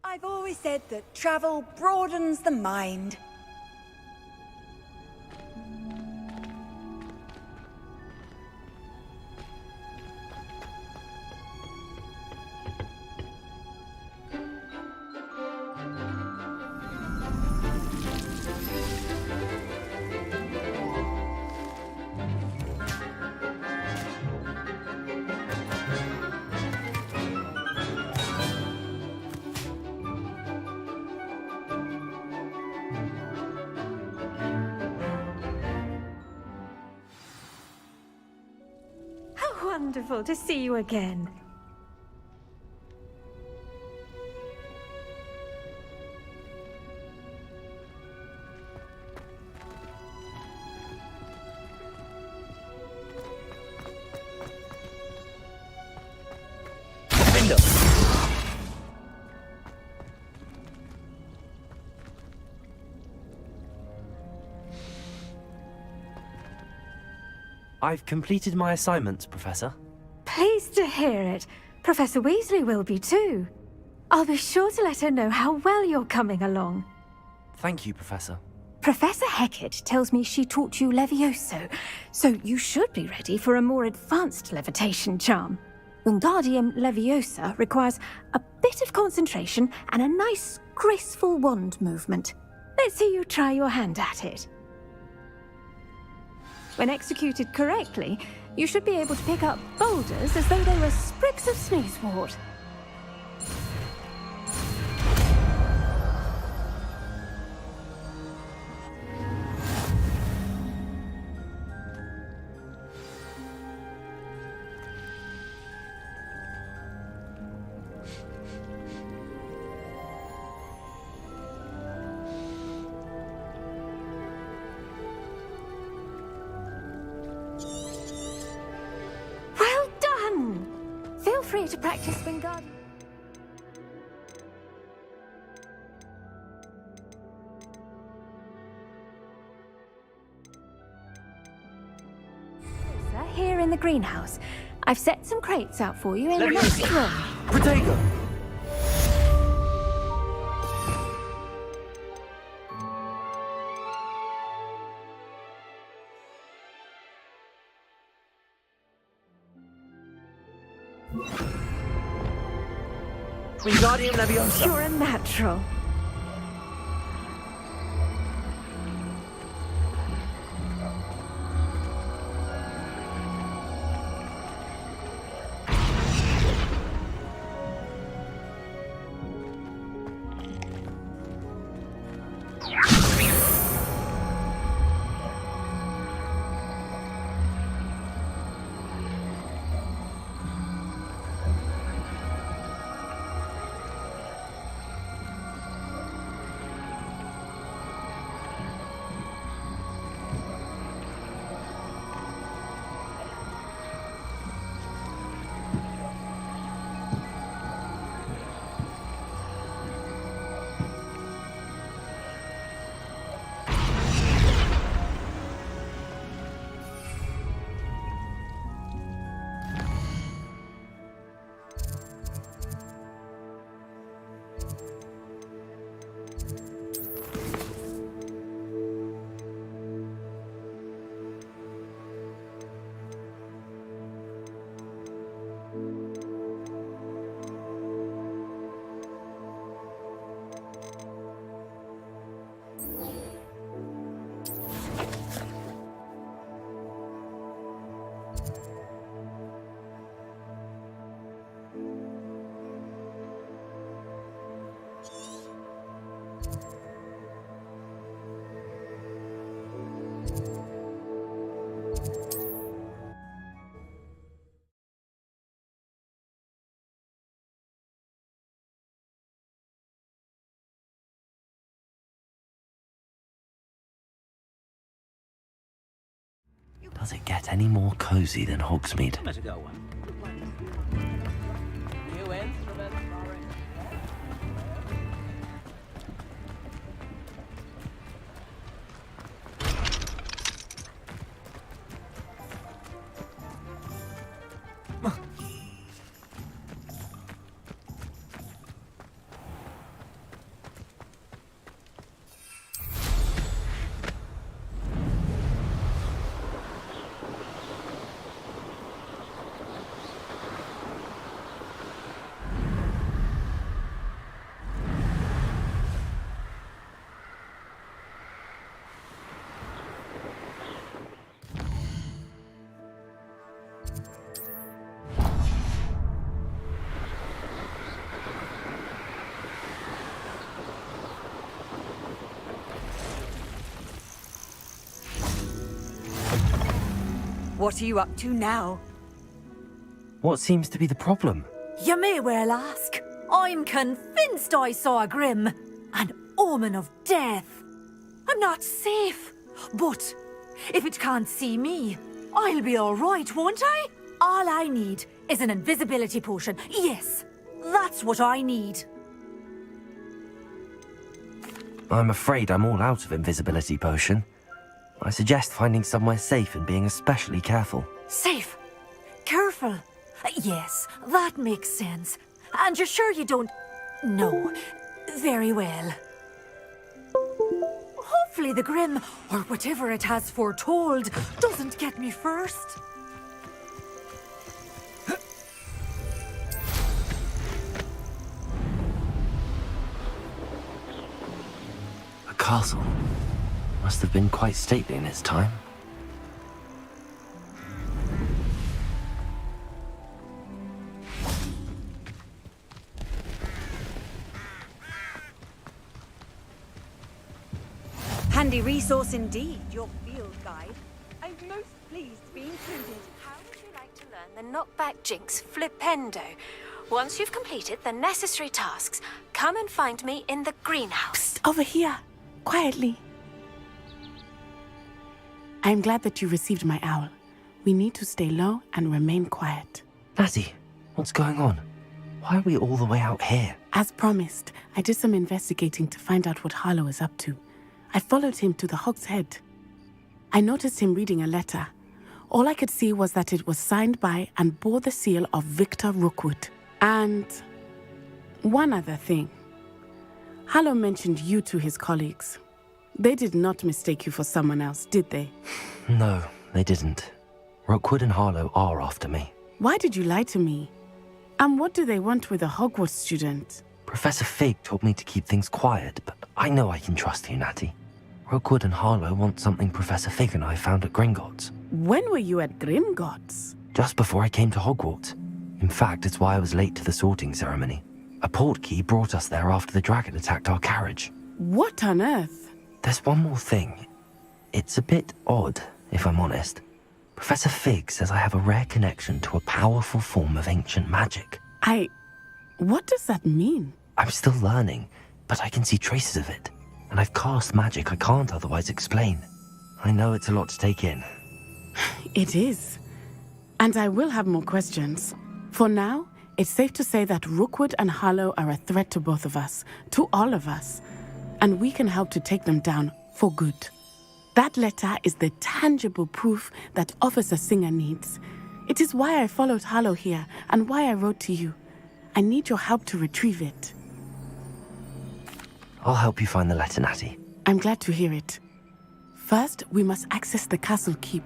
I've always said that travel broadens the mind. Wonderful to see you again. I've completed my assignments, Professor. Pleased to hear it. Professor Weasley will be too. I'll be sure to let her know how well you're coming along. Thank you, Professor. Professor Hecat tells me she taught you Levioso, so you should be ready for a more advanced levitation charm. Wingardium Leviosa requires a bit of concentration and a nice, graceful wand movement. Let's see you try your hand at it. When executed correctly, you should be able to pick up boulders as though they were sprigs of sneezewort. Feel free to practice Wingardium. Here in the greenhouse. I've set some crates out for you in the next room. Protego! Wingardium Leviosa! You're a natural. Does it get any more cozy than Hogsmeade? What are you up to now? What seems to be the problem? You may well ask. I'm convinced I saw a grim, an omen of death. I'm not safe, but if it can't see me, I'll be all right, won't I? All I need is an invisibility potion. Yes, that's what I need. I'm afraid I'm all out of invisibility potion. I suggest finding somewhere safe and being especially careful. Safe. Careful. Yes, that makes sense. And you're sure you don't... No. Very well. Hopefully the Grim, or whatever it has foretold, doesn't get me first. A castle. Must have been quite stately in its time. Handy resource indeed, your field guide. I'm most pleased to be included. How would you like to learn the knockback jinx flipendo? Once you've completed the necessary tasks, come and find me in the greenhouse. Over here, quietly. I'm glad that you received my owl. We need to stay low and remain quiet. Natty, what's going on? Why are we all the way out here? As promised, I did some investigating to find out what Harlow is up to. I followed him to the Hog's Head. I noticed him reading a letter. All I could see was that it was signed by and bore the seal of Victor Rookwood. And one other thing. Harlow mentioned you to his colleagues. They did not mistake you for someone else, did they? No, they didn't. Rookwood and Harlow are after me. Why did you lie to me? And what do they want with a Hogwarts student? Professor Fig told me to keep things quiet, but I know I can trust you, Natty. Rookwood and Harlow want something Professor Fig and I found at Gringotts. When were you at Gringotts? Just before I came to Hogwarts. In fact, it's why I was late to the sorting ceremony. A portkey brought us there after the dragon attacked our carriage. What on earth? There's one more thing. It's a bit odd, if I'm honest. Professor Fig says I have a rare connection to a powerful form of ancient magic. What does that mean? I'm still learning, but I can see traces of it. And I've cast magic I can't otherwise explain. I know it's a lot to take in. It is. And I will have more questions. For now, it's safe to say that Rookwood and Harlow are a threat to both of us, to all of us. And we can help to take them down for good. That letter is the tangible proof that Officer Singer needs. It is why I followed Harlow here and why I wrote to you. I need your help to retrieve it. I'll help you find the letter, Natty. I'm glad to hear it. First, we must access the castle keep.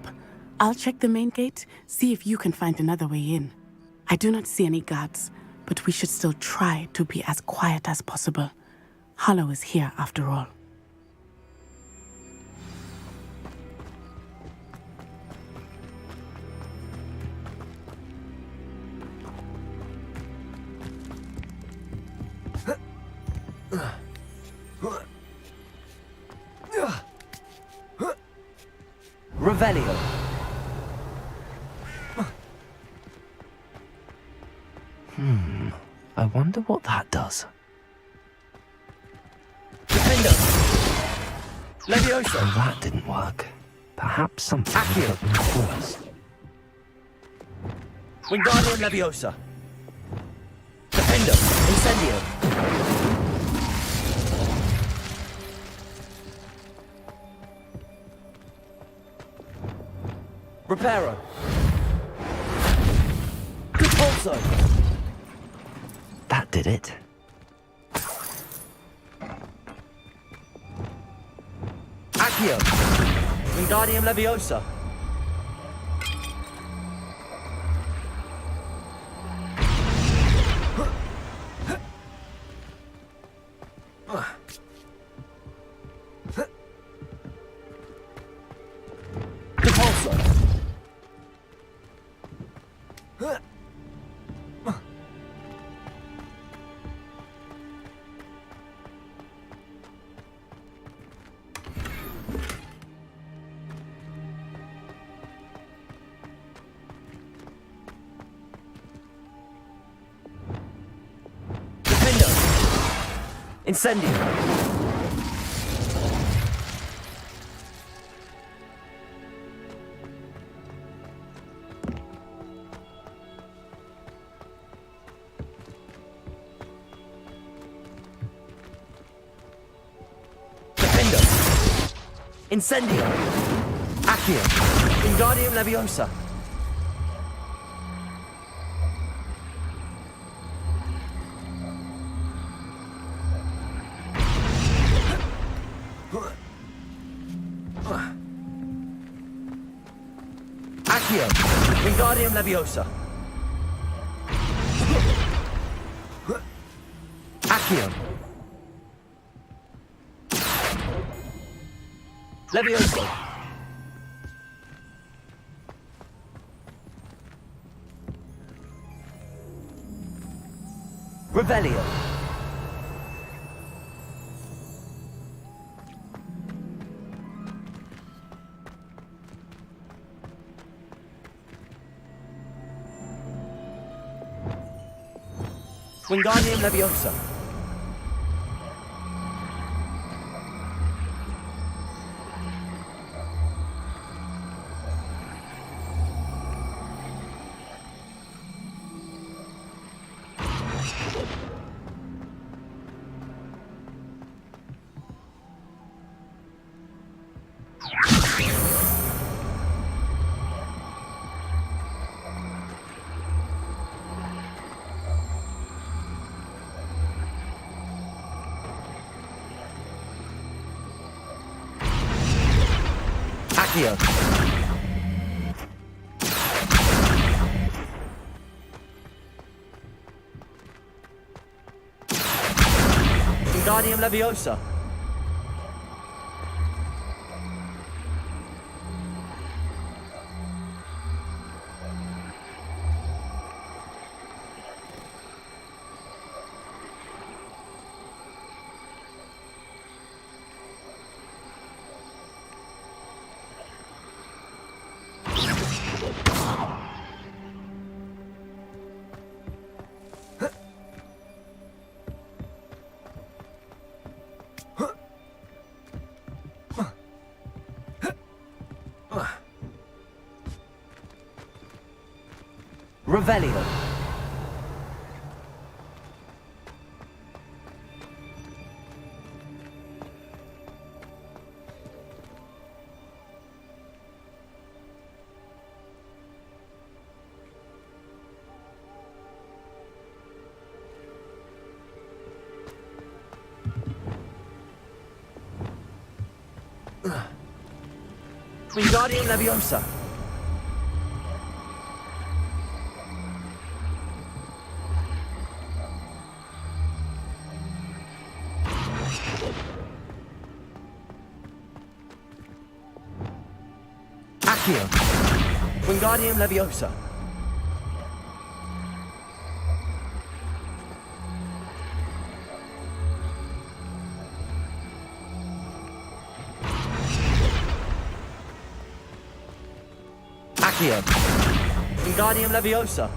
I'll check the main gate, see if you can find another way in. I do not see any guards, but we should still try to be as quiet as possible. Harlow is here after all. Revelio. I wonder what that does. Defender! Leviosa! Well, that didn't work. Perhaps something will help me first. Wingardium Leviosa! Defender! Incendio! Reparo! Repulso! That did it. Accio! Wingardium Leviosa! Repulso! Incendio. Defendo. Incendio. Accio. Wingardium Leviosa. Accio. Wingardium Leviosa. Accio. Leviosa. Revelio. Wingardium Leviosa. Accio. Wingardium Leviosa. Revelio. Wingardium Leviosa. Accio. Wingardium Leviosa. Accio. Wingardium Leviosa.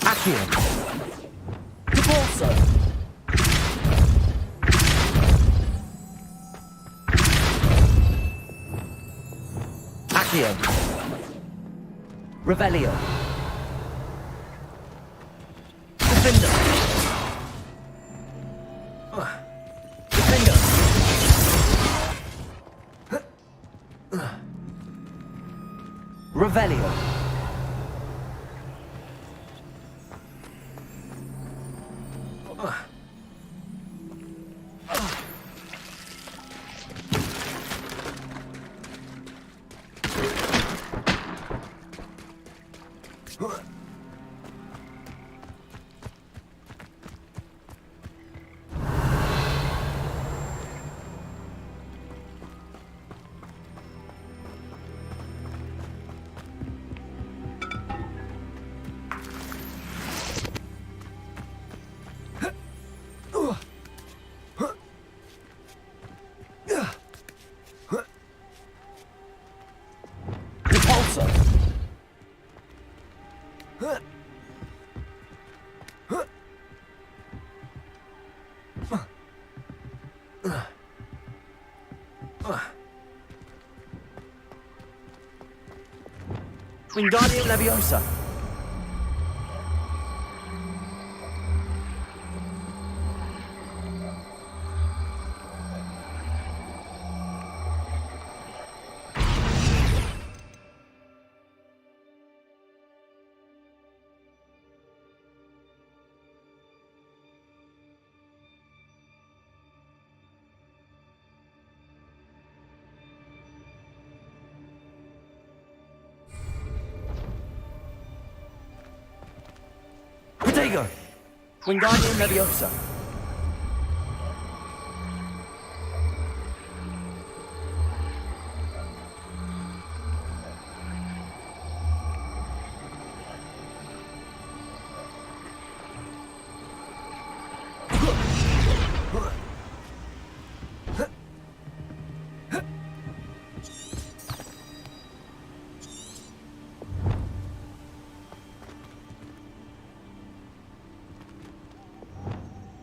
Accio. Repulsor. Accio. Revelio. Defender. Defender. Revelio. Wingardium Leviosa. Protego! Wingardium Leviosa.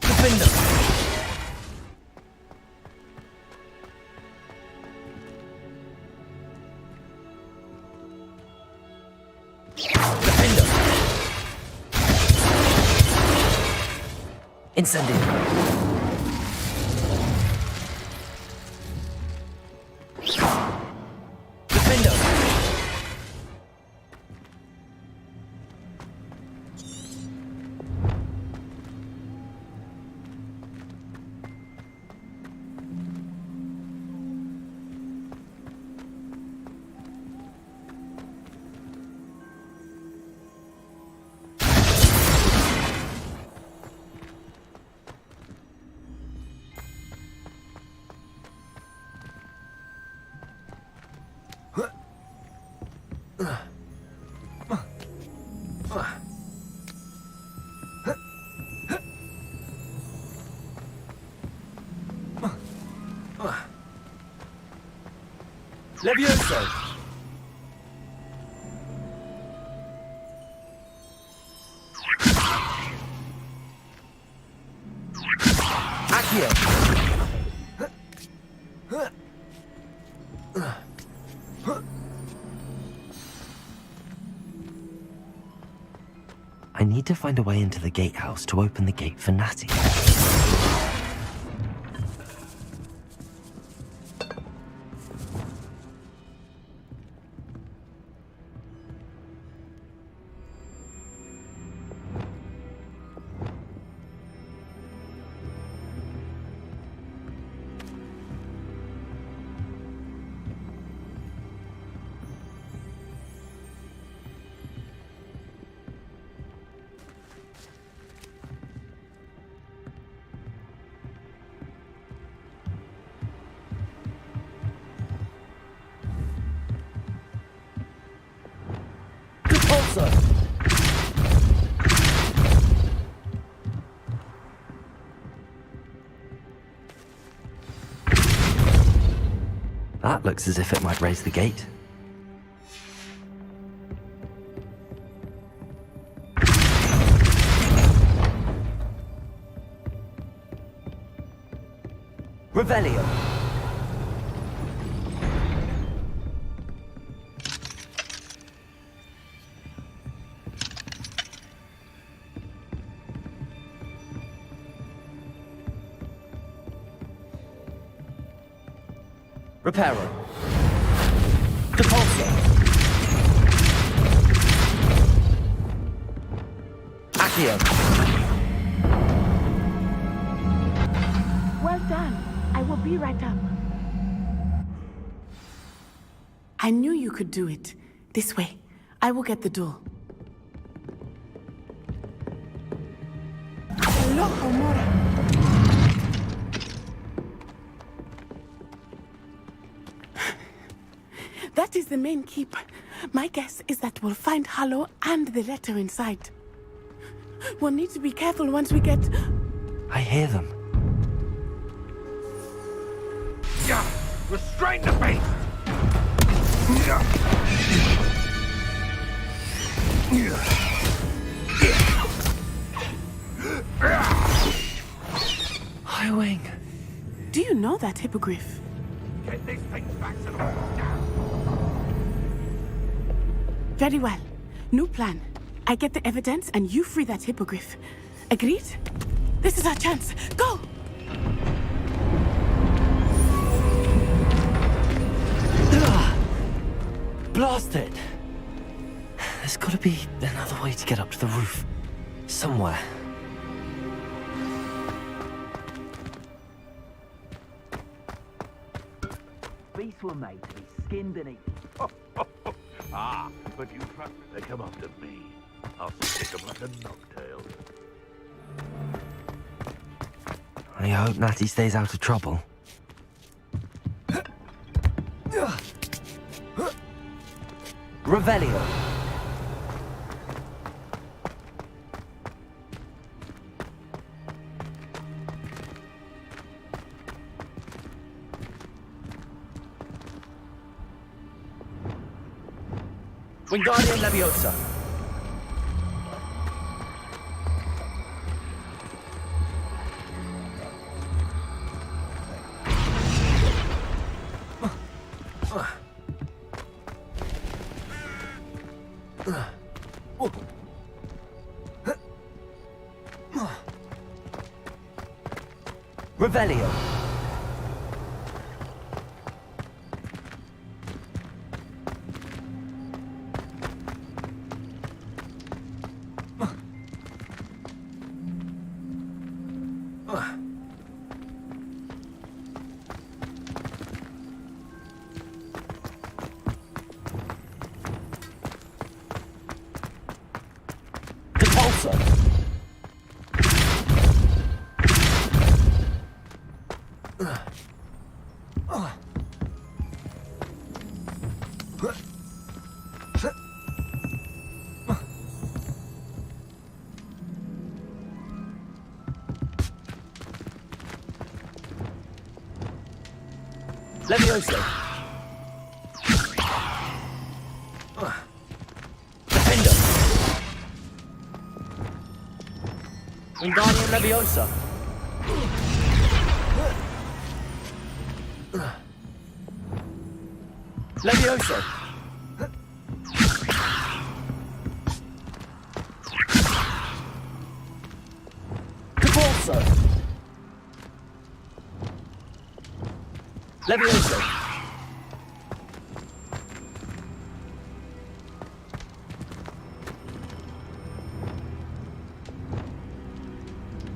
Defender! Defender! Incendio! Defender! Levioso! Accio! I need to find a way into the gatehouse to open the gate for Natty. Repulsor! That looks as if it might raise the gate. Revelio! Reparo. Depulso. Accio. Well done. I will be right up. I knew you could do it. This way. I will get the door. Loco, Mora. That is the main keep. My guess is that we'll find Hallow and the letter inside. We'll need to be careful once we get... I hear them. Yeah! Restrain the beast! know that hippogriff. Get these things back to the now. Very well. New plan. I get the evidence and you free that hippogriff. Agreed? This is our chance. Go! Blasted! There's gotta be another way to get up to the roof. Somewhere. Beasts were made to be skinned and eaten. Ah, but you trust me. They come after me. I'll stick them like a knocktail. I hope Natty stays out of trouble. Revelio. Wingardium Leviosa. Revelio. Leviosa. Defender. Wingardium Leviosa. Leviosa. Caborso. Leviosa.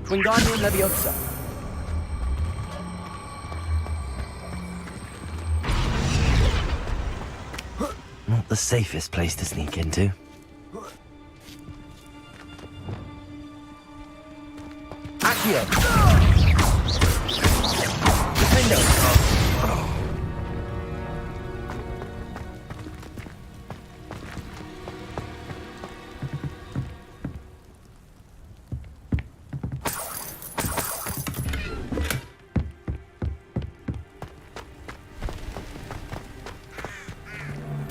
Wingardium Leviosa. Not the safest place to sneak into. Accio. Defender.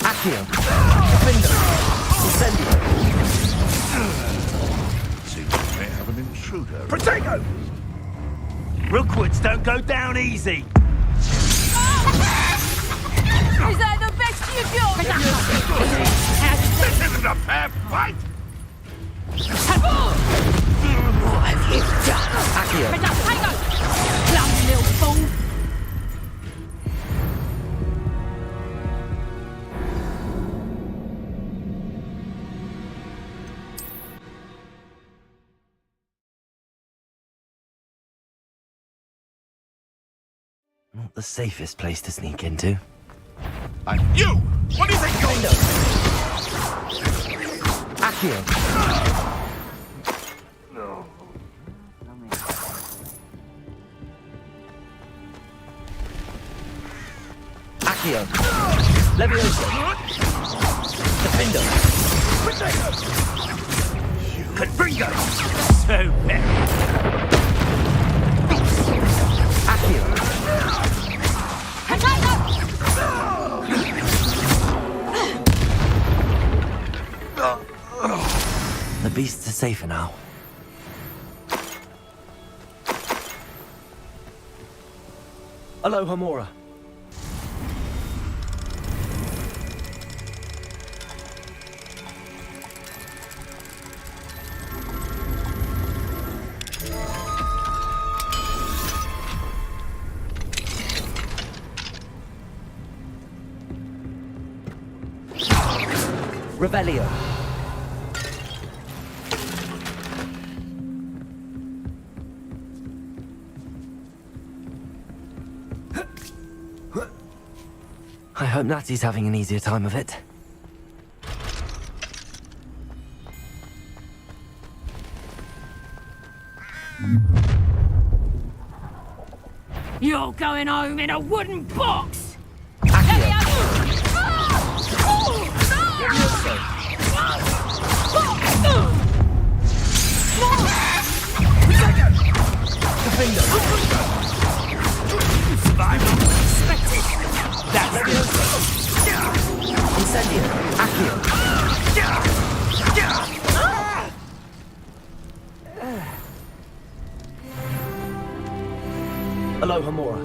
Accio. Defender. Incendio. Seems we may have an intruder. Protego! Rookwoods don't go down easy. Is that the best you've got? This isn't a fair fight! What have you done? Accio. Bloody little fool! Not the safest place to sneak into. And you! What do you think you're doing? Accio. Accio. Leviosa. Defender. Confringo. So very. Accio. The beasts are safer now. Aloha Mora. Revelio. I hope Natsy's having an easier time of it. You're going home in a wooden box! Incendio. Accio. Aloha Mora.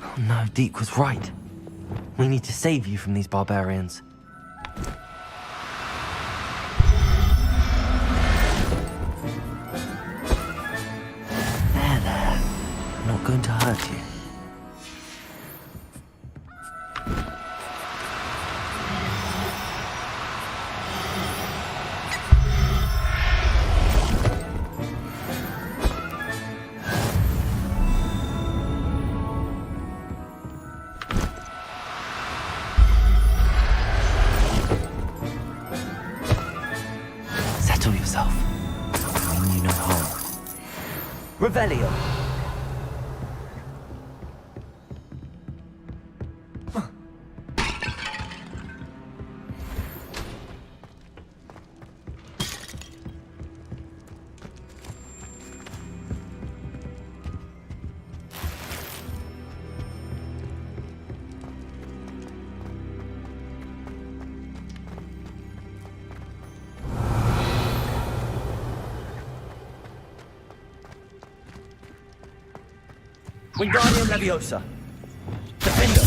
Oh no, Deke was right. We need to save you from these barbarians. There. I'm not going to hurt you. Settle yourself. I mean you no harm. Revelio. Wingardium Leviosa. Defender.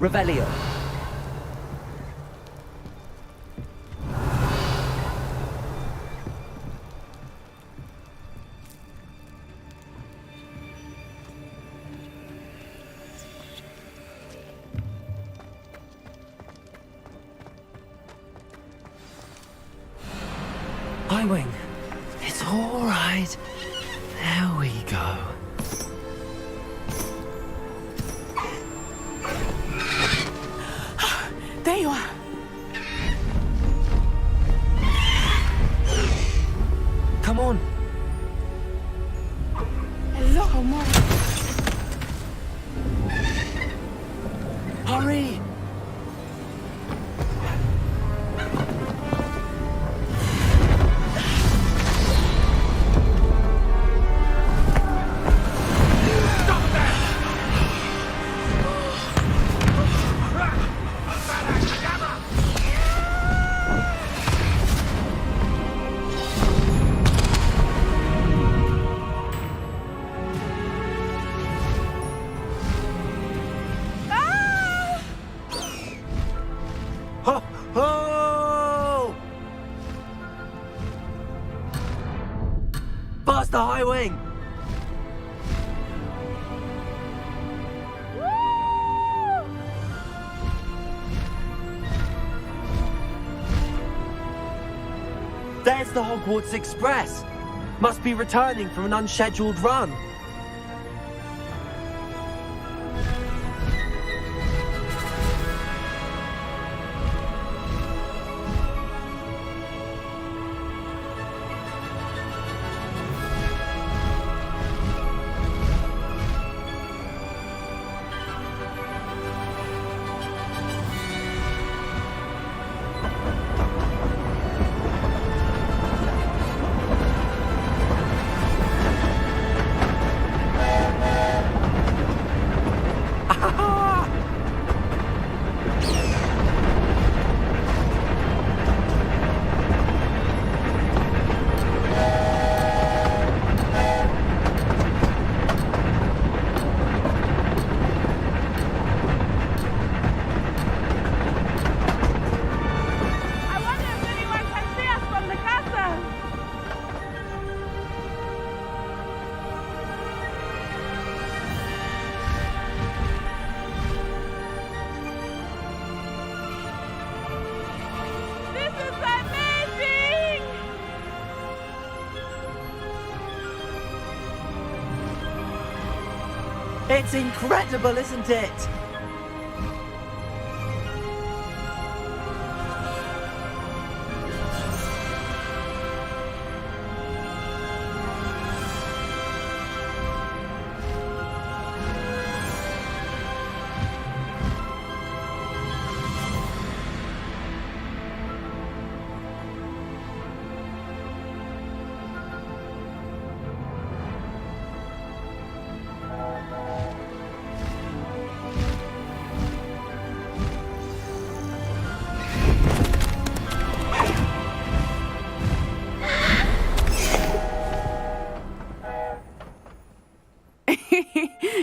Revelio. HIGHWING. It's all right. There we go. There you are. Come on. Hello, Mora. Hurry. There's the Hogwarts Express. Must be returning from an unscheduled run. It's incredible, isn't it?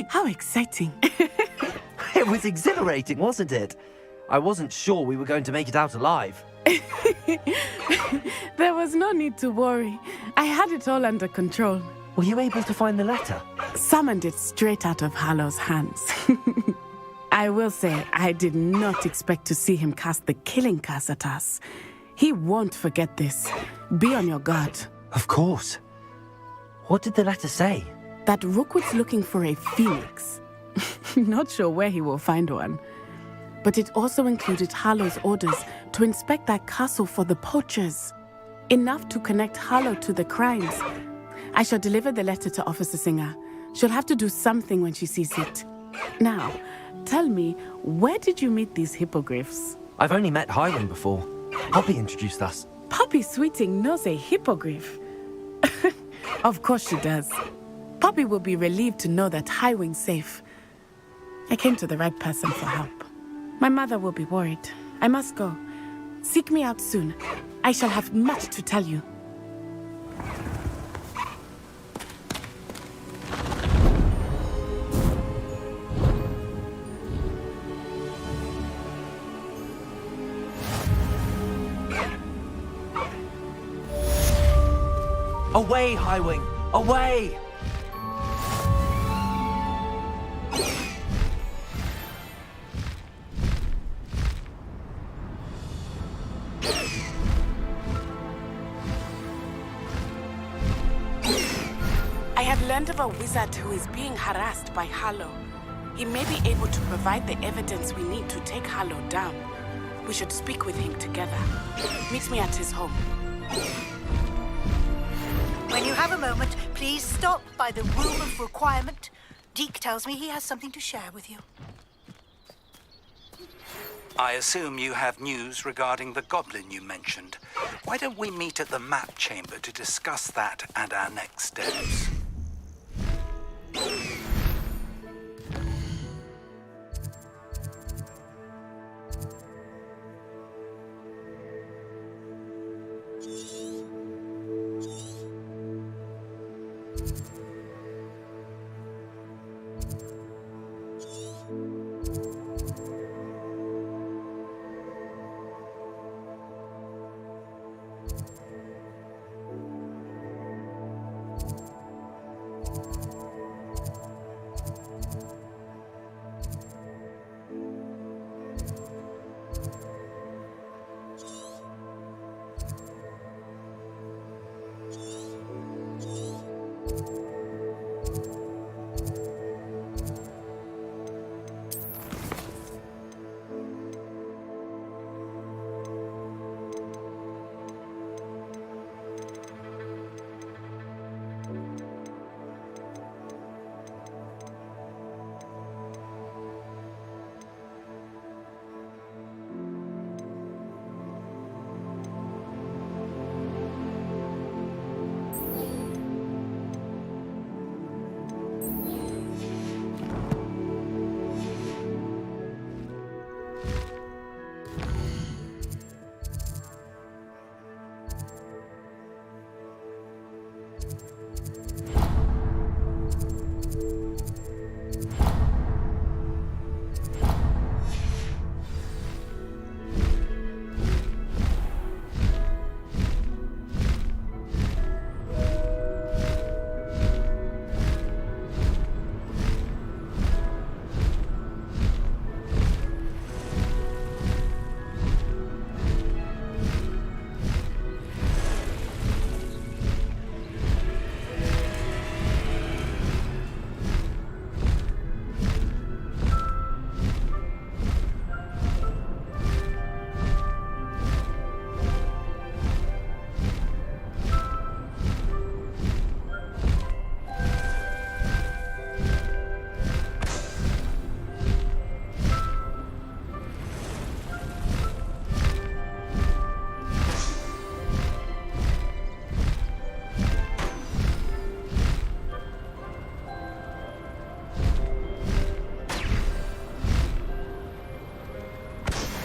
How exciting. It was exhilarating, wasn't it? I wasn't sure we were going to make it out alive. There was no need to worry. I had it all under control. Were you able to find the letter? Summoned it straight out of Hallow's hands. I will say, I did not expect to see him cast the killing curse at us. He won't forget this. Be on your guard. Of course. What did the letter say? That Rookwood's looking for a phoenix. Not sure where he will find one. But it also included Hallow's orders to inspect that castle for the poachers. Enough to connect Hallow to the crimes. I shall deliver the letter to Officer Singer. She'll have to do something when she sees it. Now, tell me, where did you meet these hippogriffs? I've only met HIGHWING before. Poppy introduced us. Poppy Sweeting knows a hippogriff. Of course she does. Poppy will be relieved to know that HIGHWING's safe. I came to the right person for help. My mother will be worried. I must go. Seek me out soon. I shall have much to tell you. Away, HIGHWING! Away! I have learned of a wizard who is being harassed by Hallow. He may be able to provide the evidence we need to take Hallow down. We should speak with him together. Meet me at his home. When you have a moment, please stop by the Room of Requirement. Deke tells me he has something to share with you. I assume you have news regarding the goblin you mentioned. Why don't we meet at the map chamber to discuss that and our next steps?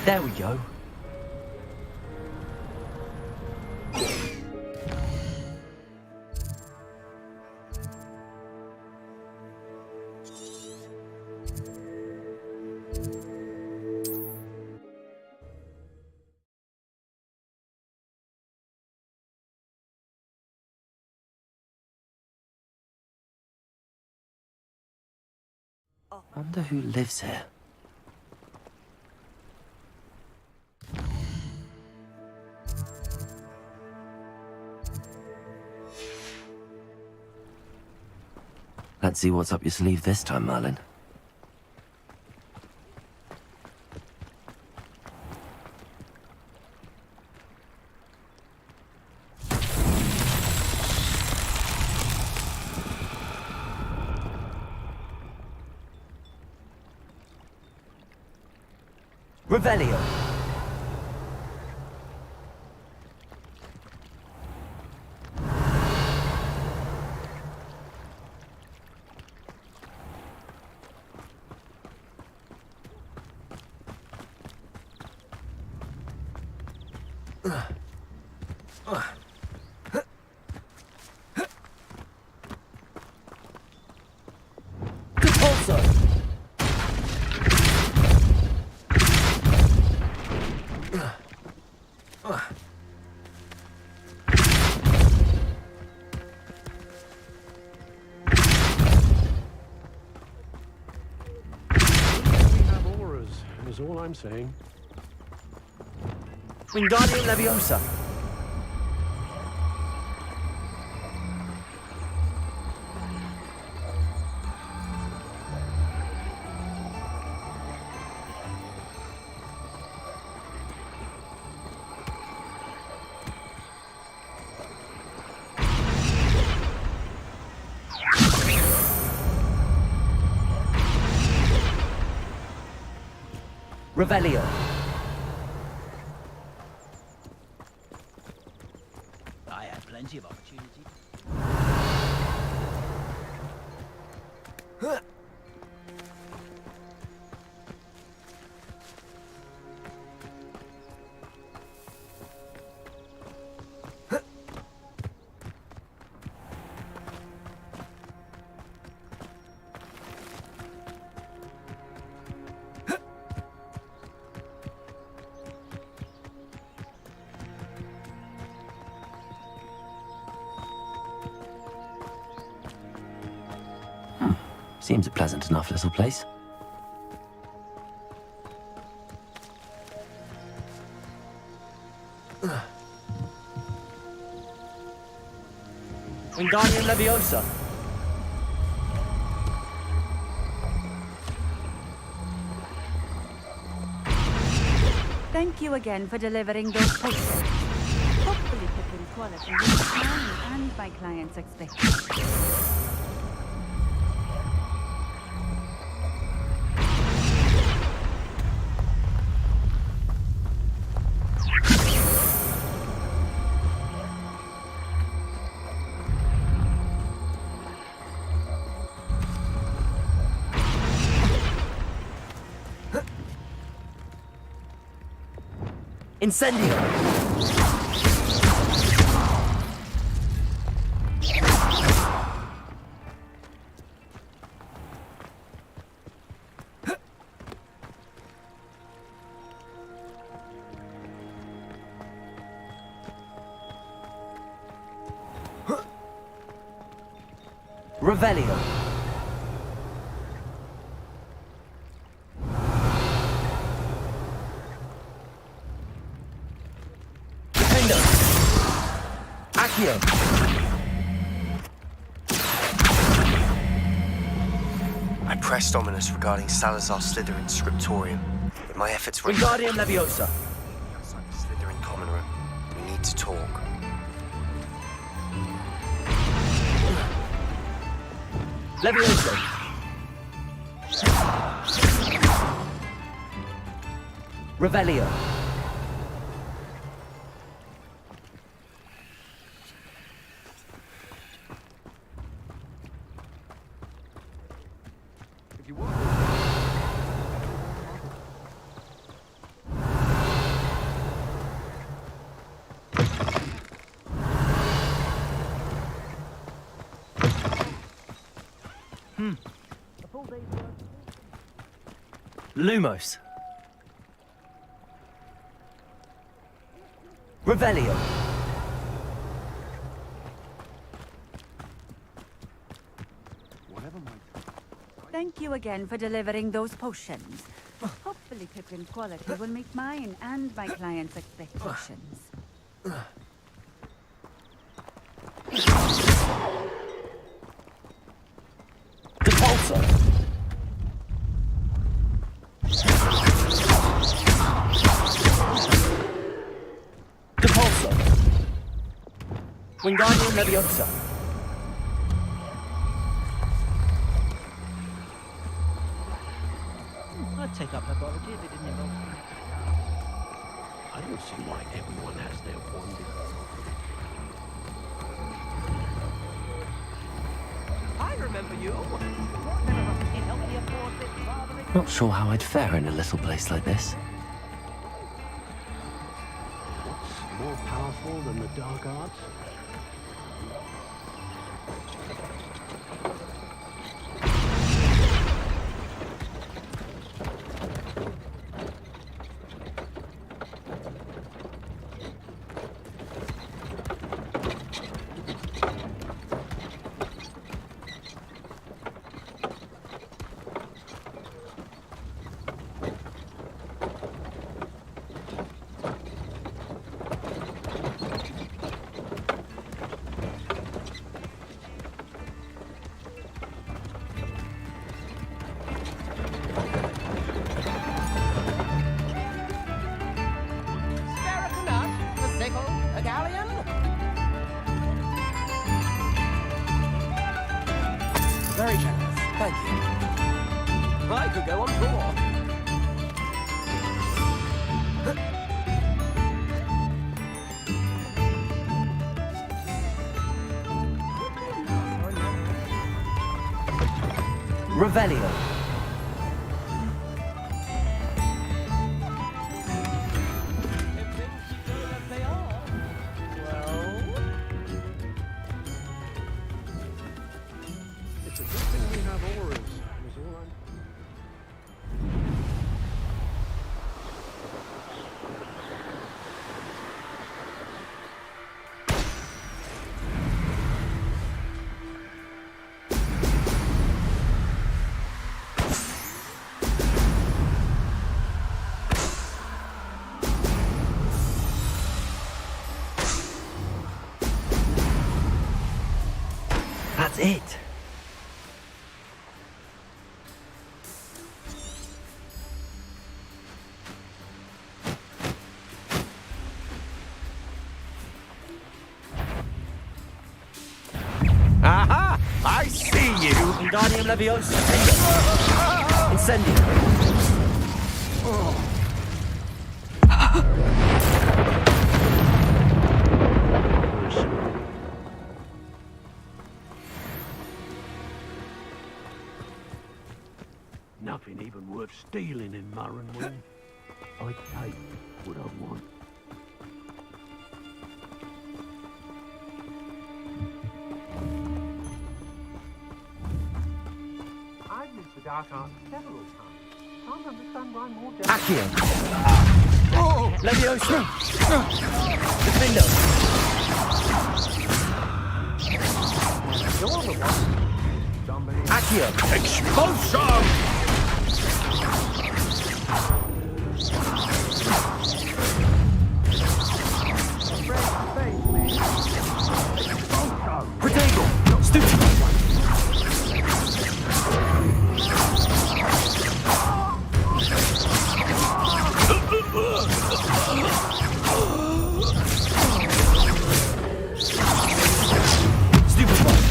There we go. Wonder who lives here. Let's see what's up your sleeve this time, Merlin. Revelio. Is all I'm saying. Wingardium Leviosa. Revelio. I had plenty of opportunity. Seems a pleasant enough little place. Wingardium Leviosa. Thank you again for delivering those posters. Hopefully Pippin's quality will be mine and my clients' expectations. Incendio! Revelio. Accio. I pressed ominous regarding Salazar Slytherin's scriptorium, but my efforts were... Wingardium Leviosa. Outside the Slytherin common room. We need to talk. Leviosa. Revelio. Lumos. Revelio. Thank you again for delivering those potions. Hopefully Pippin's quality will meet mine and my clients' expectations. Depulso. Depulso. Wingardium Leviosa. I'd take up herbology if it didn't involve me. I don't see why everyone has their one I remember you. Not sure how I'd fare in a little place like this. What's more powerful than the dark arts? Very generous. Thank you. I could go on tour. Revelio. That's it. Aha! I see you! Wingardium Leviosa. Incendio. Nothing even worth stealing in Murrenwing. I take what I want. I've used the dark arts several times. Can't understand why more Accio. Leviosa. Defendo. You're the one. Somebody. Accio. Expulsion! Protego. Stupid. Stupid one.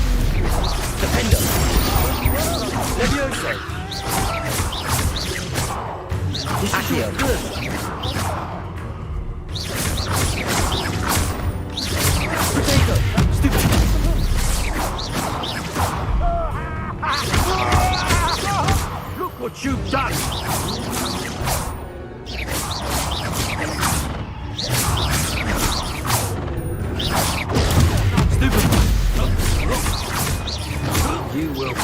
Defendo. Leviosa. Accio. Protego. Stupid. Look what you've done! Stupid. You will.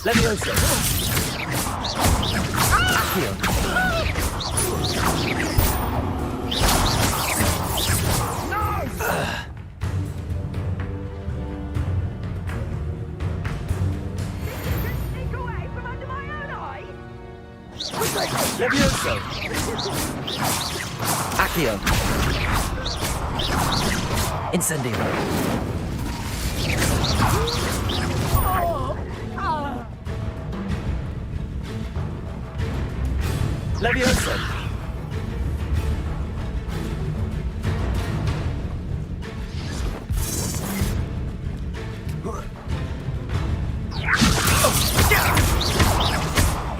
Levioso. Accio. Levioso. Accio. Incendio. Levioso.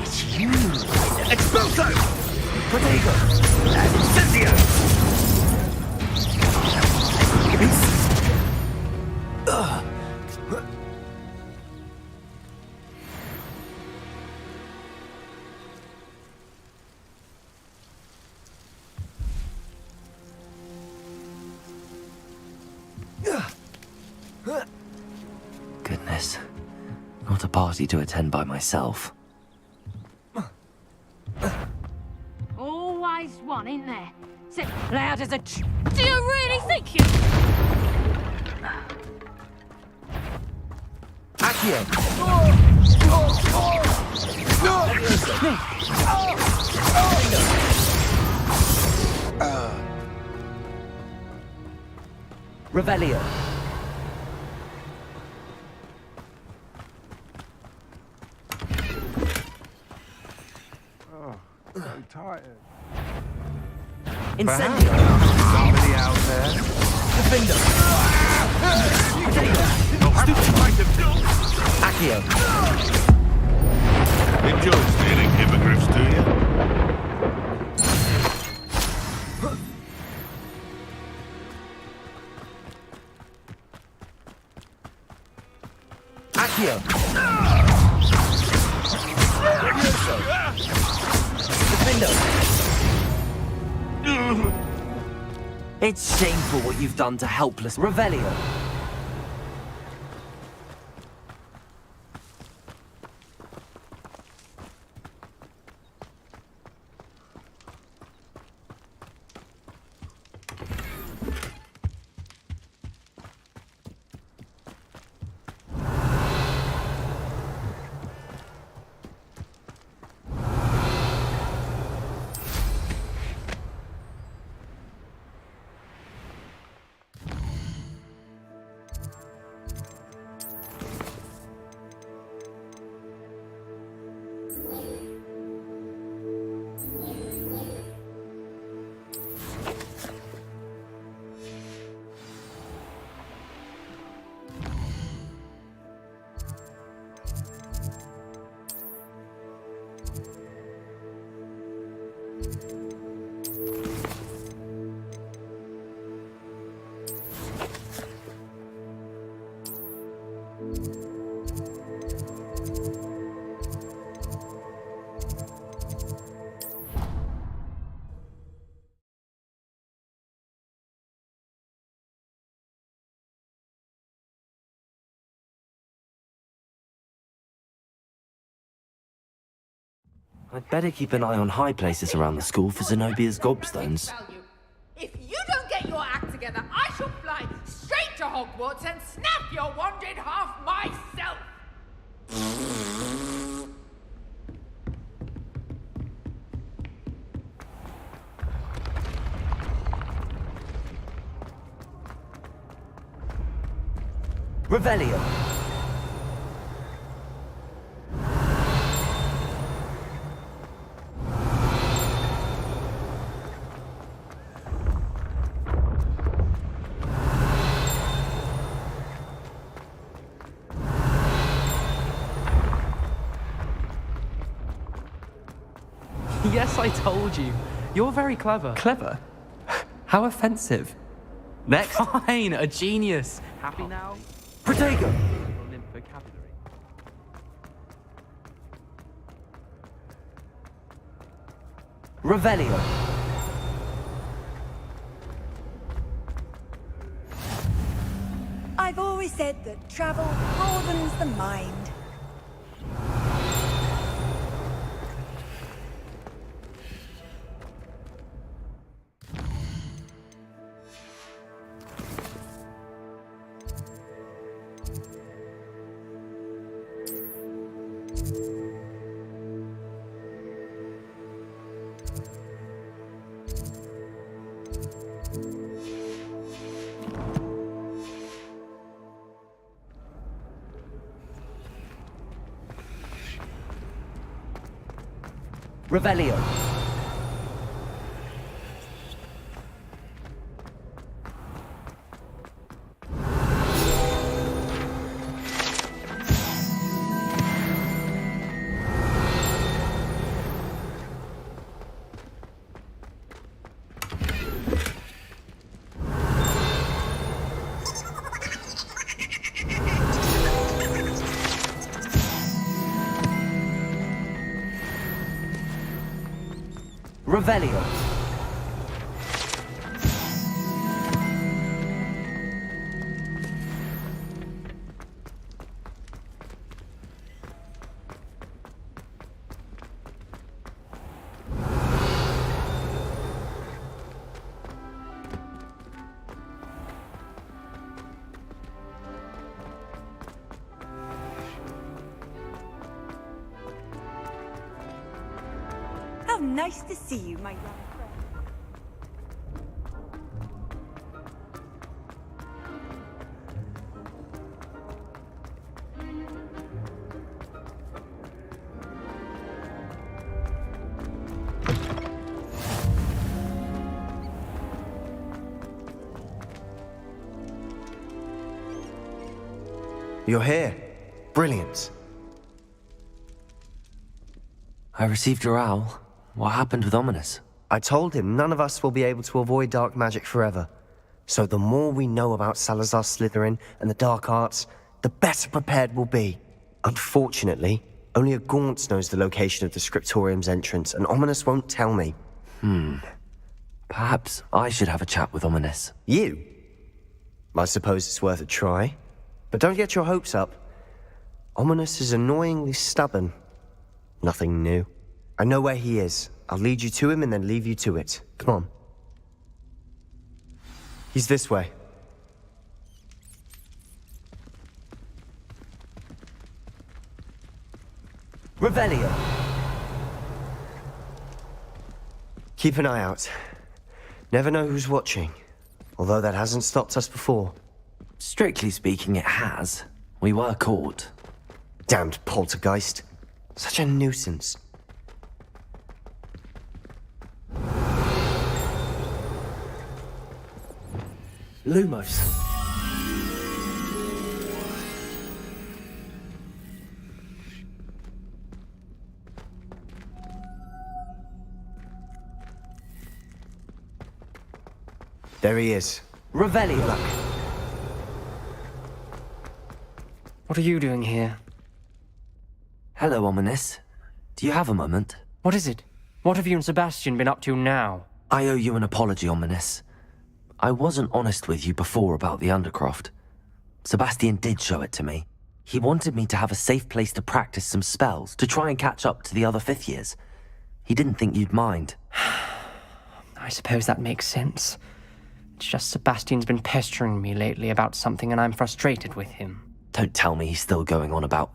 It's you. Expulso. Protego. Incendio. Goodness. Not a party to attend by myself. Always one, isn't there? Sit loud as a do you really think you... Accio. Revelio. So tired. Incendio. Somebody out there? Defender. Accio. Enjoy stealing hippogriffs, do you? Accio. Defender. It's shameful what you've done to helpless Revelio. I'd better keep an eye on high places around the school for Zenobia's gobstones. If you don't get your act together, I shall fly straight to Hogwarts and snap your wand in half myself! Revelio. Yes, I told you. You're very clever. Clever? How offensive. Next. Fine, a genius. Happy now? Protego. Vocabulary. Revelio. I've always said that travel broadens the mind. Revelio. Revelio. How nice to see you, my young friend. You're here. Brilliant. I received your owl. What happened with Ominous? I told him none of us will be able to avoid dark magic forever. So the more we know about Salazar Slytherin and the dark arts, the better prepared we'll be. Unfortunately, only a Gaunt knows the location of the Scriptorium's entrance, and Ominous won't tell me. Perhaps I should have a chat with Ominous. You? I suppose it's worth a try. But don't get your hopes up. Ominous is annoyingly stubborn. Nothing new. I know where he is. I'll lead you to him and then leave you to it. Come on. He's this way. Revelio. Keep an eye out. Never know who's watching. Although that hasn't stopped us before. Strictly speaking, it has. We were caught. Damned poltergeist. Such a nuisance. Lumos. There he is. Revelio. What are you doing here? Hello, Ominous. Do you have a moment? What is it? What have you and Sebastian been up to now? I owe you an apology, Ominous. I wasn't honest with you before about the Undercroft. Sebastian did show it to me. He wanted me to have a safe place to practice some spells, to try and catch up to the other fifth years. He didn't think you'd mind. I suppose that makes sense. It's just Sebastian's been pestering me lately about something and I'm frustrated with him. Don't tell me he's still going on about,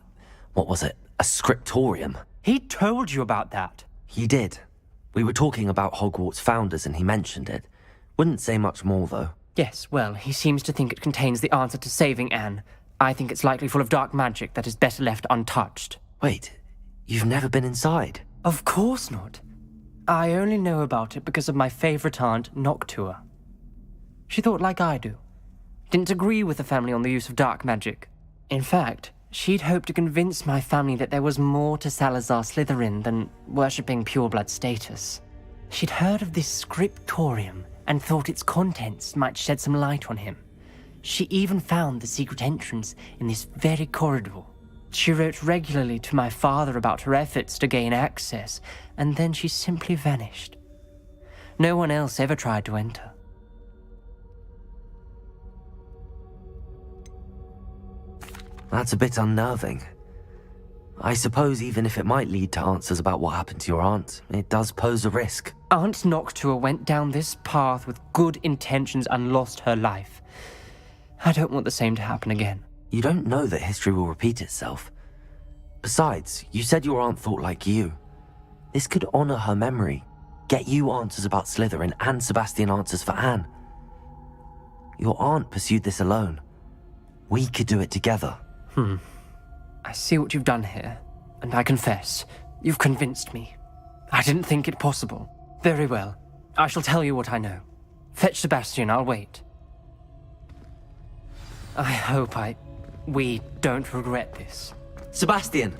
what was it, a scriptorium? He told you about that. He did. We were talking about Hogwarts founders and he mentioned it. Wouldn't say much more, though. Yes, well, he seems to think it contains the answer to saving Anne. I think it's likely full of dark magic that is better left untouched. Wait, you've never been inside? Of course not. I only know about it because of my favorite aunt, Noctua. She thought like I do. Didn't agree with the family on the use of dark magic. In fact, she'd hoped to convince my family that there was more to Salazar Slytherin than worshipping pureblood status. She'd heard of this scriptorium and thought its contents might shed some light on him. She even found the secret entrance in this very corridor. She wrote regularly to my father about her efforts to gain access, and then she simply vanished. No one else ever tried to enter. That's a bit unnerving. I suppose even if it might lead to answers about what happened to your aunt, it does pose a risk. Aunt Noctua went down this path with good intentions and lost her life. I don't want the same to happen again. You don't know that history will repeat itself. Besides, you said your aunt thought like you. This could honor her memory, get you answers about Slytherin and Sebastian answers for Anne. Your aunt pursued this alone. We could do it together. I see what you've done here, and I confess, you've convinced me. I didn't think it possible. Very well. I shall tell you what I know. Fetch Sebastian, I'll wait. I hope we don't regret this. Sebastian!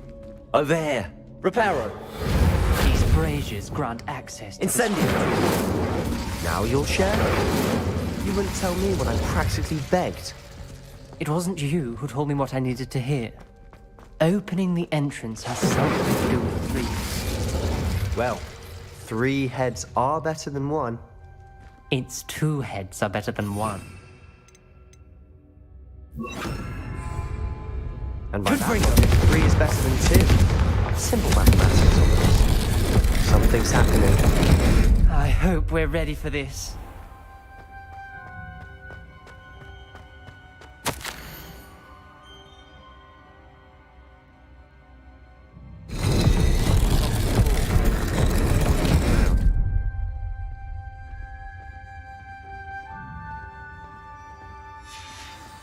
Over here! Reparo! These braziers grant access to Incendio! Now you'll share? You wouldn't tell me when I practically begged. It wasn't you who told me what I needed to hear. Opening the entrance has something to do with threes. Well, 3 heads are better than 1. It's 2 heads are better than 1. And by that logic, 3 is better than 2. Simple mathematics on this. Something's happening. I hope we're ready for this.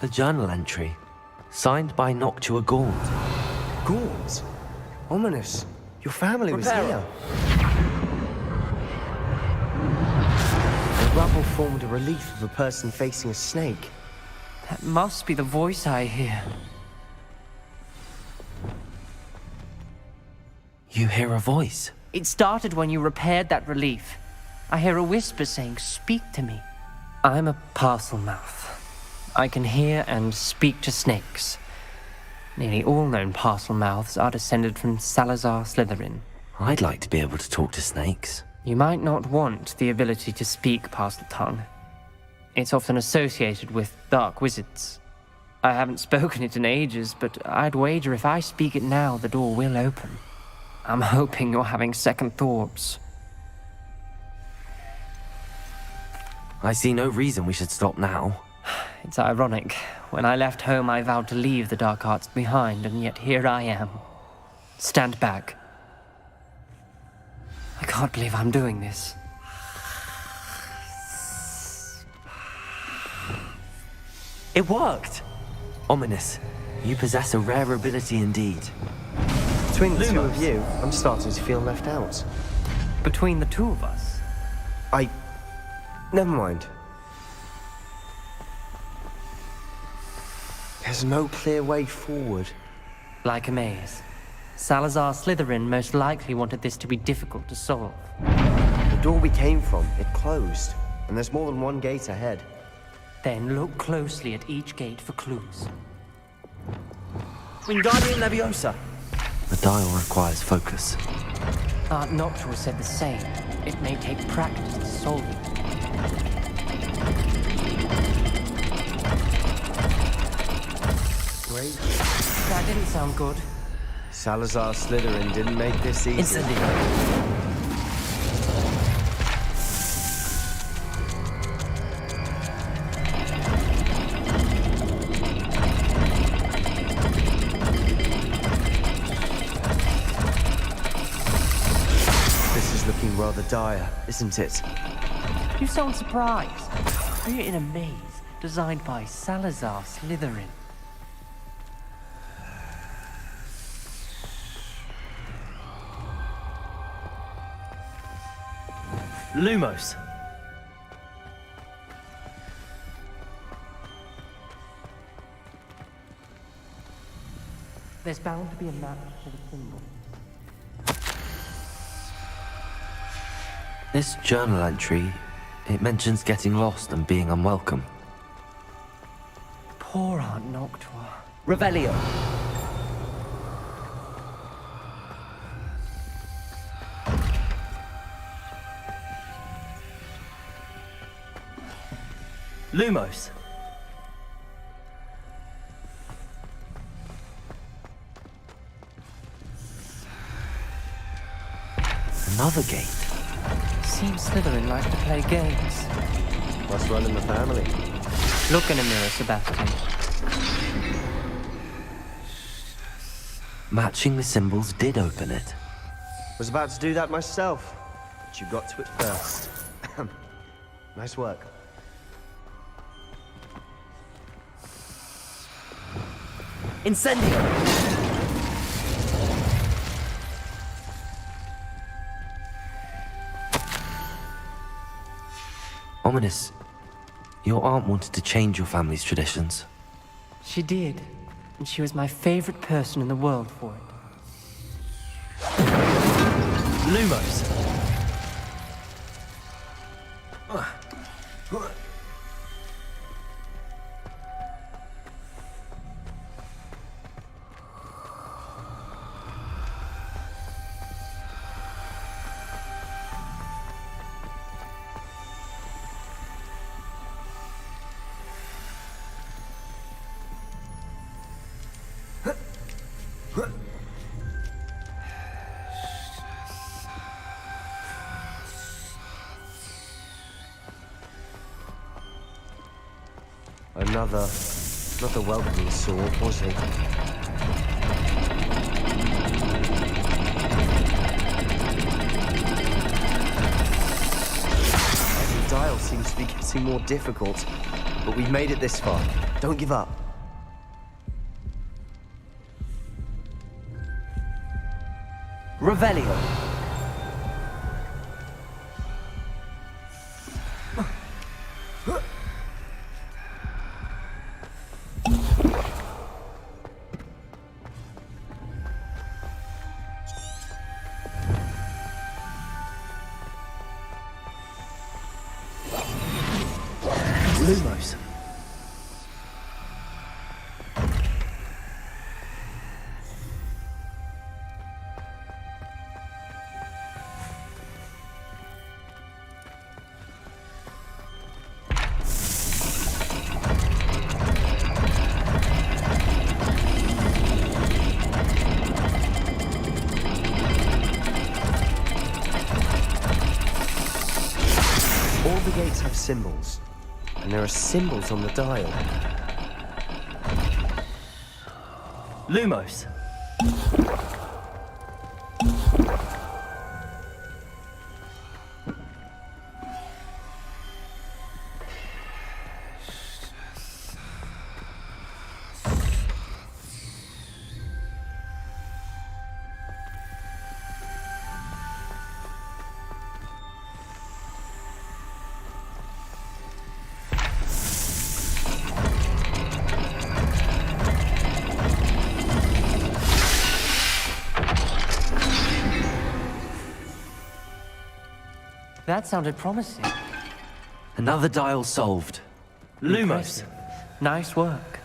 A journal entry, signed by Noctua Gaunt. Gaunt? Ominous. Your family was here. The rubble formed a relief of a person facing a snake. That must be the voice I hear. You hear a voice? It started when you repaired that relief. I hear a whisper saying, "Speak to me." I'm a parcel mouth. I can hear and speak to snakes. Nearly all known parcel mouths are descended from Salazar Slytherin. I'd like to be able to talk to snakes. You might not want the ability to speak parcel tongue. It's often associated with dark wizards. I haven't spoken it in ages, but I'd wager if I speak it now, the door will open. I'm hoping you're having second thoughts. I see no reason we should stop now. It's ironic. When I left home, I vowed to leave the dark arts behind, and yet here I am. Stand back. I can't believe I'm doing this. It worked! Ominous. You possess a rare ability indeed. Between the 2 of you, I'm starting to feel left out. Between the 2 of us? Never mind. There's no clear way forward. Like a maze. Salazar Slytherin most likely wanted this to be difficult to solve. The door we came from, it closed. And there's more than 1 gate ahead. Then look closely at each gate for clues. Wingardium Leviosa! The dial requires focus. Aunt Noctua said the same. It may take practice to solve it. Great. That didn't sound good. Salazar Slytherin didn't make this easy. Incendio! This is looking rather dire, isn't it? You sound surprised. We're in a maze designed by Salazar Slytherin. Lumos! There's bound to be a match for the symbol. This journal entry, it mentions getting lost and being unwelcome. Poor Aunt Noctua. Revelio! Lumos! Another gate. Seems Slytherin likes to play games. Must run in the family. Look in a mirror, Sebastian. Matching the symbols did open it. Was about to do that myself, but you got to it first. Nice work. Incendio! Ominous, your aunt wanted to change your family's traditions. She did, and she was my favorite person in the world for it. Lumos. Another welcoming sort, was he? Every dial seems to be getting more difficult, but we've made it this far. Don't give up. Revelio. Lumos. All the gates have symbols. And there are symbols on the dial. Lumos. That sounded promising. Another dial solved. Lumos. Impressive. Nice work.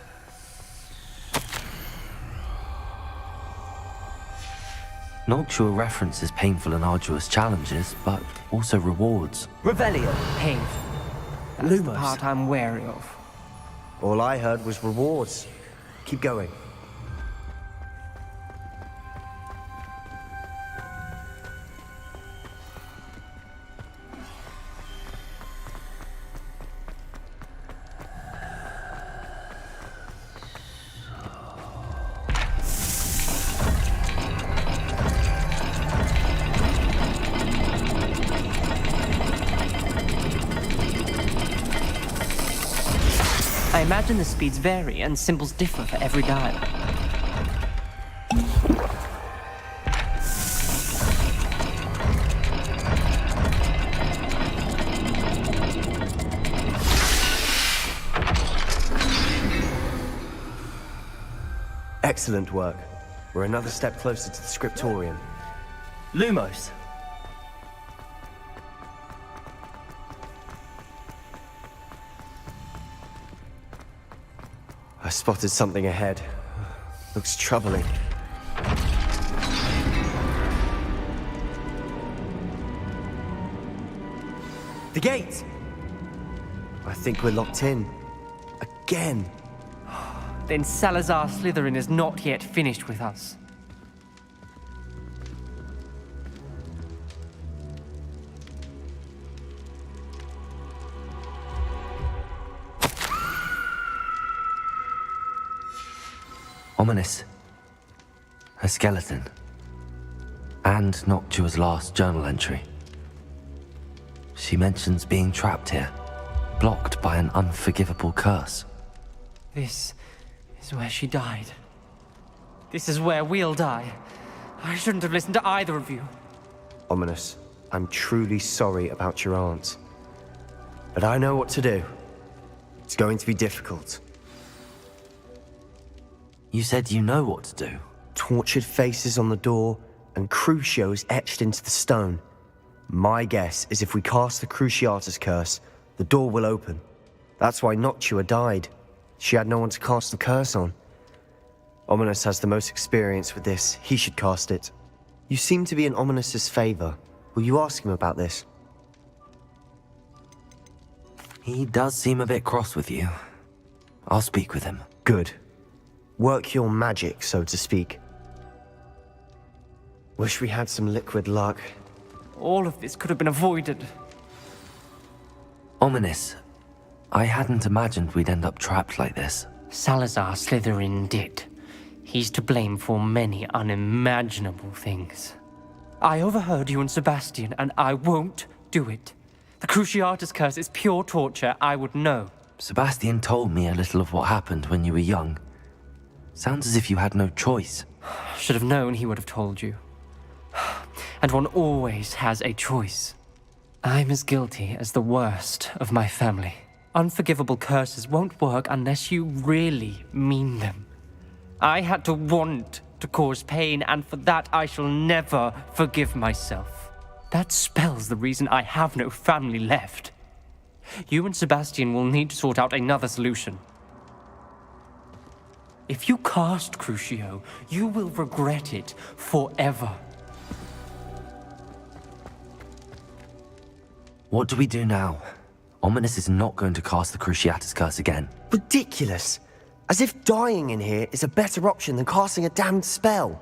Noctua references painful and arduous challenges, but also rewards. Revelio. Painful. That's the Lumos. part I'm wary of. All I heard was rewards. Keep going. I imagine the speeds vary and symbols differ for every dial. Excellent work. We're another step closer to the scriptorium. Lumos. I spotted something ahead. Looks troubling. The gate! I think we're locked in. Again. Then Salazar Slytherin is not yet finished with us. Ominous. A skeleton. And Noctua's last journal entry. She mentions being trapped here, blocked by an unforgivable curse. This is where she died. This is where we'll die. I shouldn't have listened to either of you. Ominous, I'm truly sorry about your aunt. But I know what to do. It's going to be difficult. You said you know what to do. Tortured faces on the door, and Crucio is etched into the stone. My guess is if we cast the Cruciatus curse, the door will open. That's why Noctua died. She had no one to cast the curse on. Ominous has the most experience with this. He should cast it. You seem to be in Ominous's favor. Will you ask him about this? He does seem a bit cross with you. I'll speak with him. Good. Work your magic, so to speak. Wish we had some liquid luck. All of this could have been avoided. Ominous. I hadn't imagined we'd end up trapped like this. Salazar Slytherin did. He's to blame for many unimaginable things. I overheard you and Sebastian, and I won't do it. The Cruciatus curse is pure torture. I would know. Sebastian told me a little of what happened when you were young. Sounds as if you had no choice. Should have known he would have told you. And one always has a choice. I'm as guilty as the worst of my family. Unforgivable curses won't work unless you really mean them. I had to want to cause pain, and for that I shall never forgive myself. That spells the reason I have no family left. You and Sebastian will need to sort out another solution. If you cast Crucio, you will regret it forever. What do we do now? Ominous is not going to cast the Cruciatus curse again. Ridiculous! As if dying in here is a better option than casting a damned spell.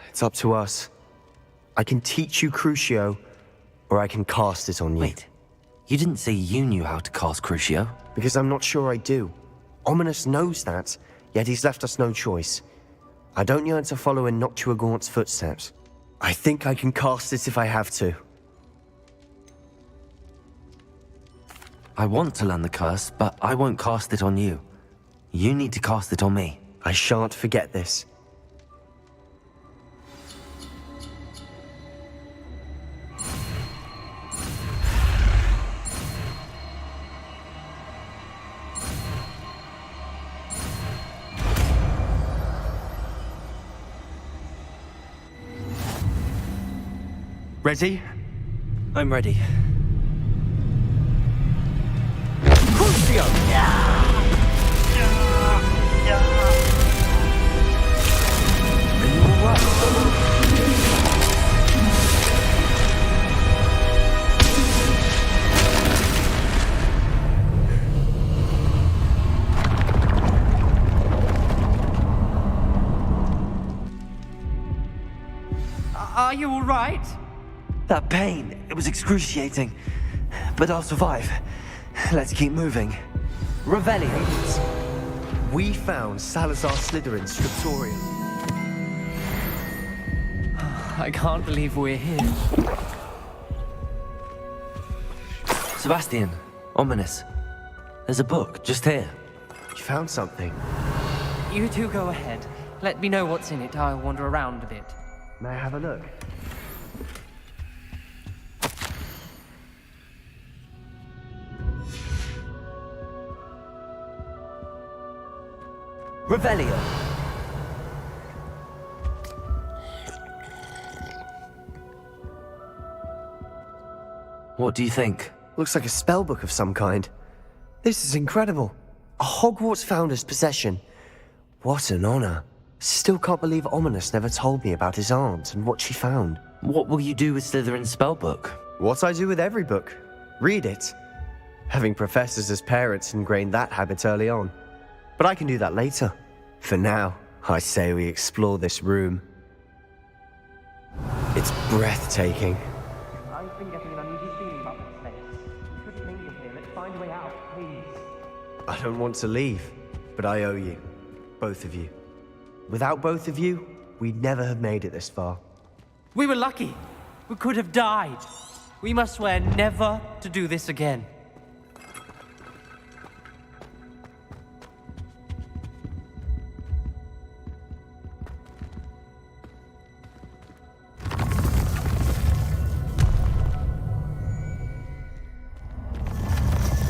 It's up to us. I can teach you Crucio, or I can cast it on you. Wait, you didn't say you knew how to cast Crucio? Because I'm not sure I do. Ominous knows that, yet he's left us no choice. I don't yearn to follow in Noctua Gaunt's footsteps. I think I can cast it if I have to. I want to learn the curse, but I won't cast it on you. You need to cast it on me. I shan't forget this. Ready? I'm ready. Crucio! Are you alright? Are you all right? That pain, it was excruciating. But I'll survive. Let's keep moving. Revelio. We found Salazar Slytherin's scriptorium. I can't believe we're here. Sebastian, Ominous. There's a book just here. You found something? You two go ahead. Let me know what's in it. I'll wander around a bit. May I have a look? Revelio. What do you think? Looks like a spellbook of some kind. This is incredible. A Hogwarts founder's possession. What an honor. Still can't believe Ominous never told me about his aunt and what she found. What will you do with Slytherin's spellbook? What I do with every book. Read it. Having professors as parents ingrained that habit early on. But I can do that later. For now, I say we explore this room. It's breathtaking. I've been getting an uneasy feeling about this place. Shouldn't linger here. Let's find a way out, please. I don't want to leave, but I owe you. Both of you. Without both of you, we'd never have made it this far. We were lucky. We could have died. We must swear never to do this again.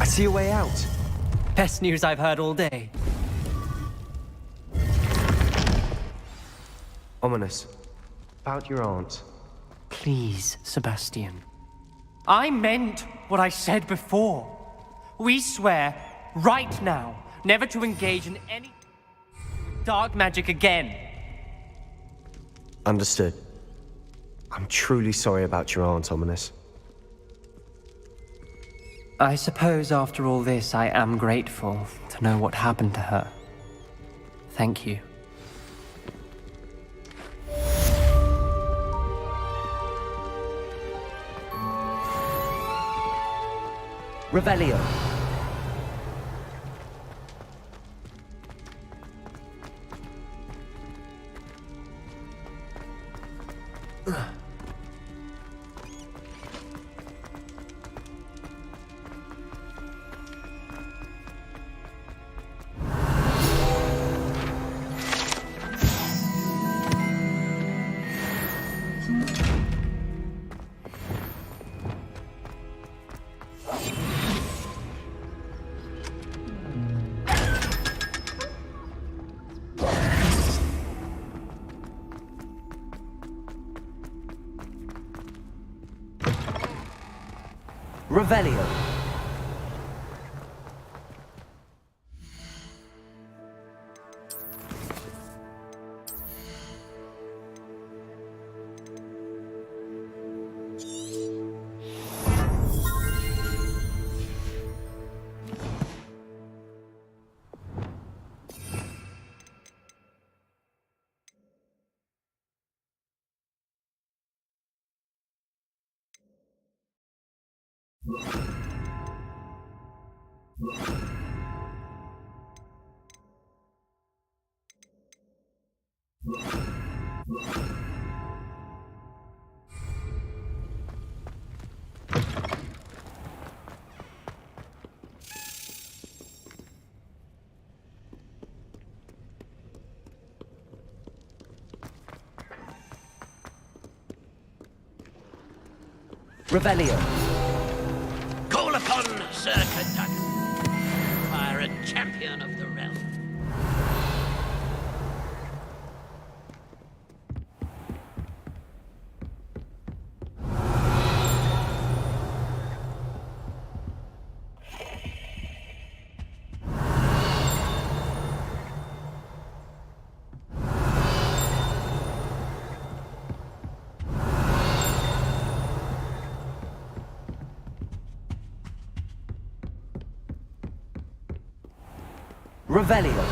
I see a way out. Best news I've heard all day. Ominous. About your aunt. Please, Sebastian. I meant what I said before. We swear, right now, never to engage in any dark magic again. Understood. I'm truly sorry about your aunt, Ominous. I suppose after all this, I am grateful to know what happened to her. Thank you. Revelio. Revelio. Revelio. Call upon Sir Cadogan. Fire a champion of the realm. Revelio.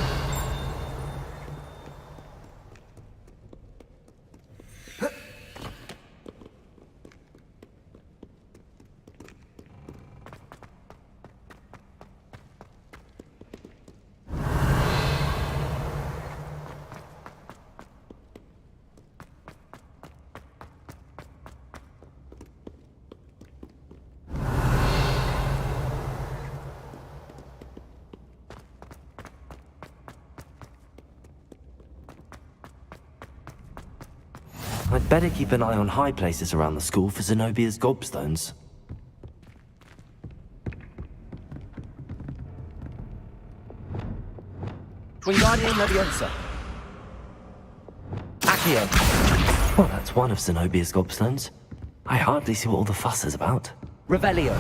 I'd better keep an eye on high places around the school for Zenobia's gobstones. Wingardium Leviosa. Accio. Well, that's one of Zenobia's gobstones. I hardly see what all the fuss is about. Revelio.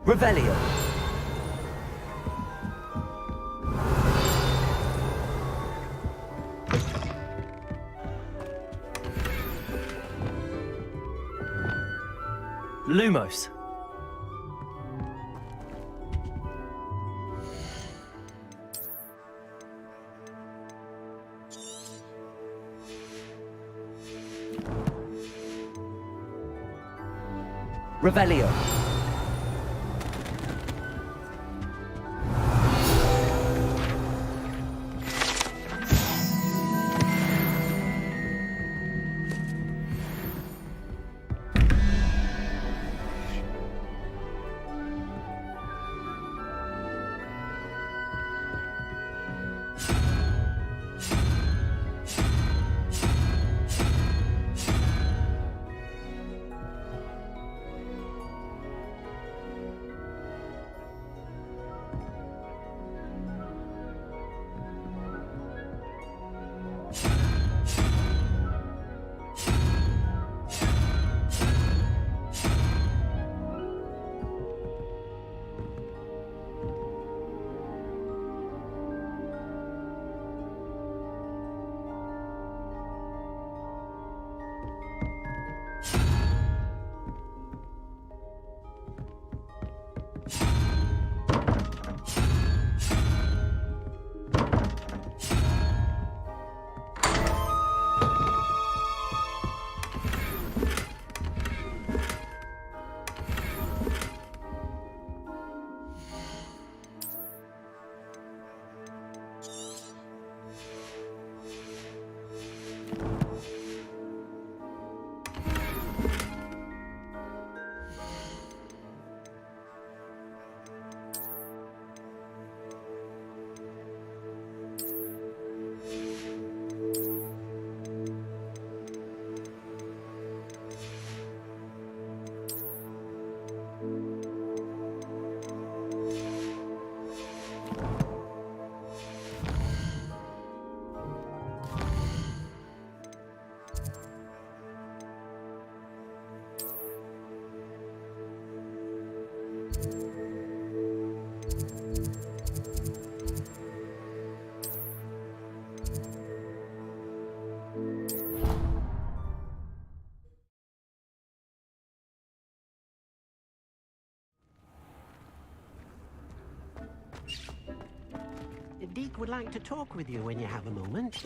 Revelio. Lumos. Revelio. Deke would like to talk with you when you have a moment.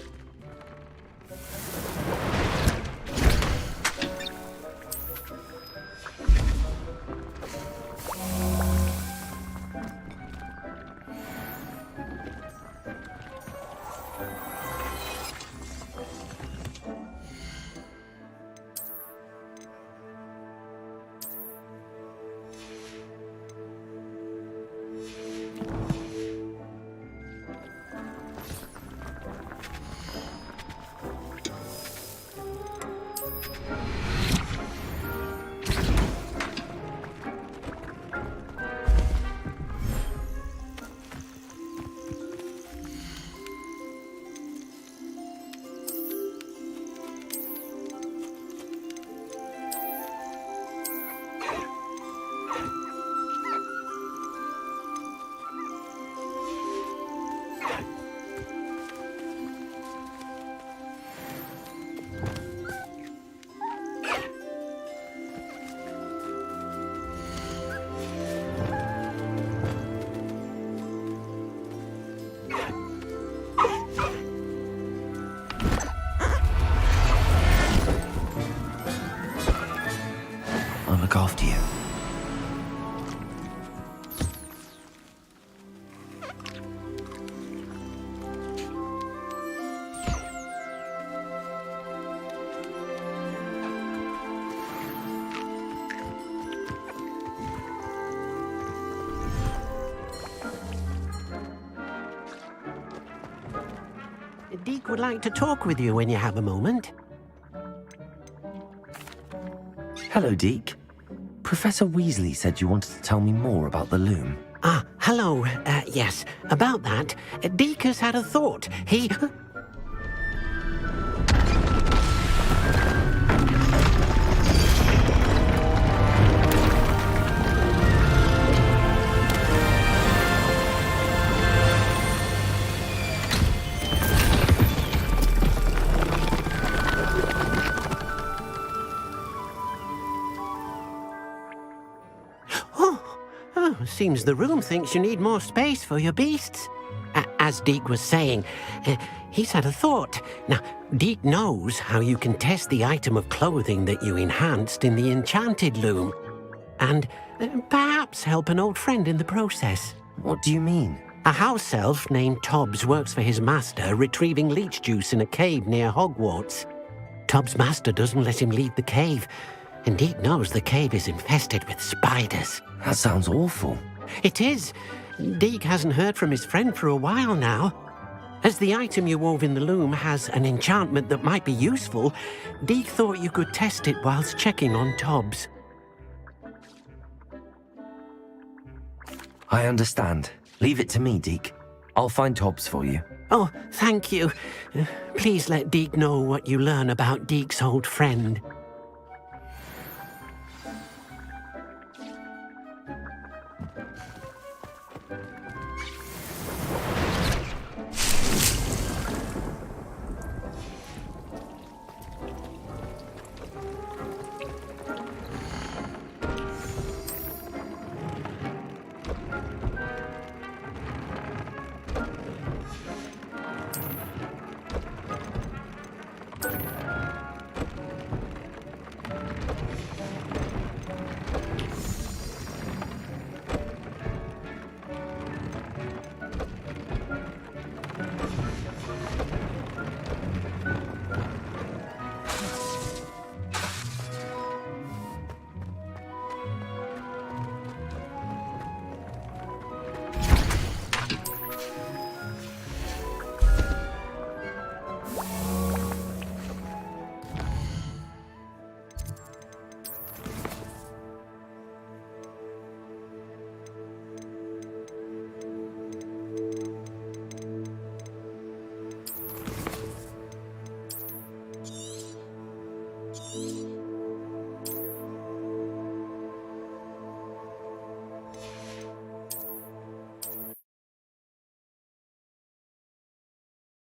Look after you. Deke would like to talk with you when you have a moment. Hello, Deke. Professor Weasley said you wanted to tell me more about the loom. Ah, hello. Yes, about that. Deke has had a thought. He... Oh, seems the room thinks you need more space for your beasts. As Deke was saying, he's had a thought. Now, Deke knows how you can test the item of clothing that you enhanced in the enchanted loom. And perhaps help an old friend in the process. What do you mean? A house elf named Tobbs works for his master, retrieving leech juice in a cave near Hogwarts. Tobbs' master doesn't let him leave the cave, and Deke knows the cave is infested with spiders. That sounds awful. It is. Deke hasn't heard from his friend for a while now. As the item you wove in the loom has an enchantment that might be useful, Deke thought you could test it whilst checking on Tobbs. I understand. Leave it to me, Deke. I'll find Tobbs for you. Oh, thank you. Please let Deke know what you learn about Deke's old friend. you